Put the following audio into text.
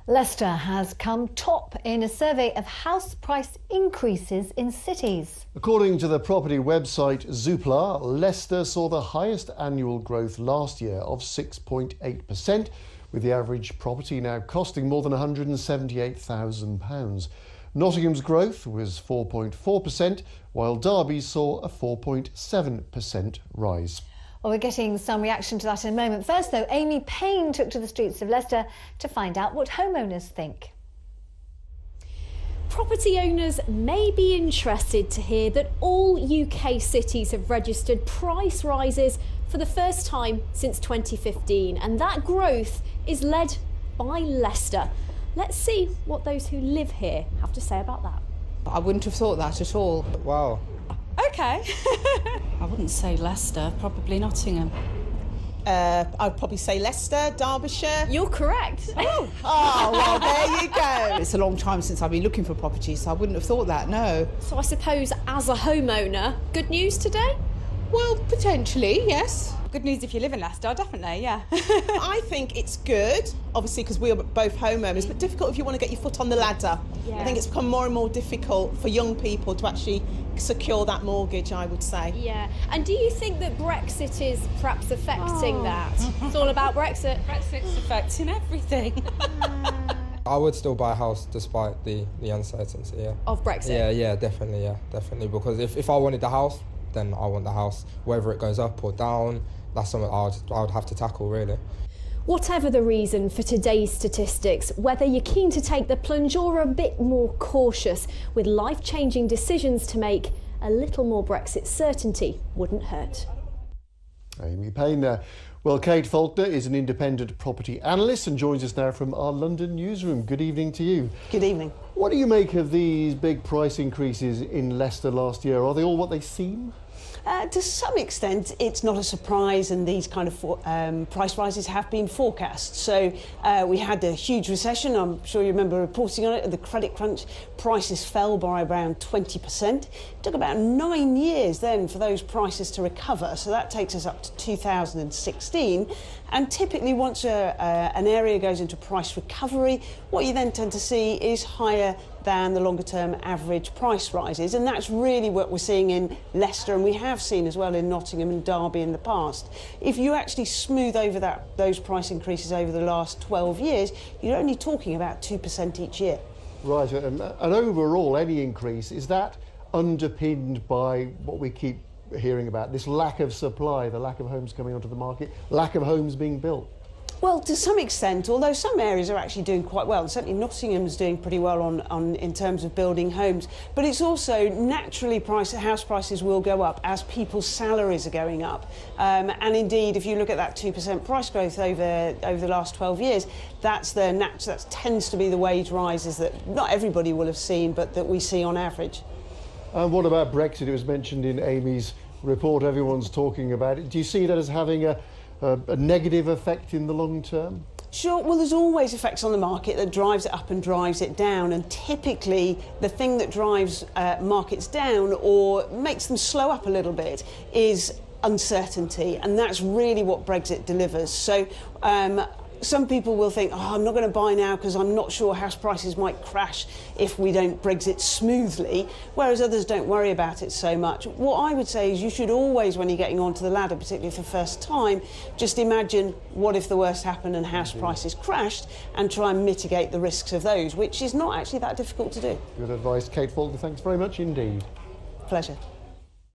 Leicester has come top in a survey of house price increases in cities. According to the property website Zoopla, Leicester saw the highest annual growth last year of 6.8%, with the average property now costing more than £178,000. Nottingham's growth was 4.4%, while Derby saw a 4.7% rise. Well, we're getting some reaction to that in a moment. First, though, Amy Payne took to the streets of Leicester to find out what homeowners think. Property owners may be interested to hear that all UK cities have registered price rises for the first time since 2015, and that growth is led by Leicester. Let's see what those who live here have to say about that. I wouldn't have thought that at all. Wow. Okay. I wouldn't say Leicester, probably Nottingham. I'd probably say Leicester, Derbyshire. You're correct. Oh, well, there you go. It's a long time since I've been looking for properties, so I wouldn't have thought that, no. So I suppose as a homeowner, good news today? Well, potentially, yes. Good news if you live in Leicester, definitely, yeah. I think it's good, obviously, because we are both homeowners, but difficult if you want to get your foot on the ladder. Yeah. I think it's become more and more difficult for young people to actually secure that mortgage, I would say. Yeah. And do you think that Brexit is perhaps affecting that? It's all about Brexit. Brexit's affecting everything. I would still buy a house despite the uncertainty, yeah. Of Brexit? Yeah, definitely, because if I wanted the house, then I want the house. Whether it goes up or down, that's something I would have to tackle, really. Whatever the reason for today's statistics, whether you're keen to take the plunge or a bit more cautious with life-changing decisions to make, a little more Brexit certainty wouldn't hurt. Amy Payne there. Well, Kate Faulkner is an independent property analyst and joins us now from our London newsroom. Good evening to you. Good evening. What do you make of these big price increases in Leicester last year? Are they all what they seem? To some extent, it's not a surprise, and these kind of price rises have been forecast. So we had a huge recession. I'm sure you remember reporting on it. The credit crunch, prices fell by around 20%. It took about 9 years then for those prices to recover. So that takes us up to 2016. And typically, once an area goes into price recovery, what you then tend to see is higher than the longer-term average price rises, and that's really what we're seeing in Leicester, and we have seen as well in Nottingham and Derby in the past. If you actually smooth over those price increases over the last 12 years, you're only talking about 2% each year. Right, and overall, any increase, is that underpinned by what we keep hearing about, this lack of supply, the lack of homes coming onto the market, lack of homes being built? Well, to some extent, although some areas are actually doing quite well, and certainly Nottingham's doing pretty well in terms of building homes, but it's also naturally house prices will go up as people's salaries are going up. And indeed, if you look at that 2% price growth over the last 12 years, that tends to be the wage rises that not everybody will have seen, but that we see on average. And what about Brexit? It was mentioned in Amy's report, everyone's talking about it. Do you see that as having a negative effect in the long term? Sure, well, there's always effects on the market that drives it up and drives it down, and typically the thing that drives markets down or makes them slow up a little bit is uncertainty, and that's really what Brexit delivers. So some people will think, oh, I'm not going to buy now because I'm not sure house prices might crash if we don't Brexit smoothly, whereas others don't worry about it so much. What I would say is you should always, when you're getting onto the ladder, particularly for the first time, just imagine what if the worst happened and house prices crashed, and try and mitigate the risks of those, which is not actually that difficult to do. Good advice, Kate Faulkner. Thanks very much indeed. Pleasure.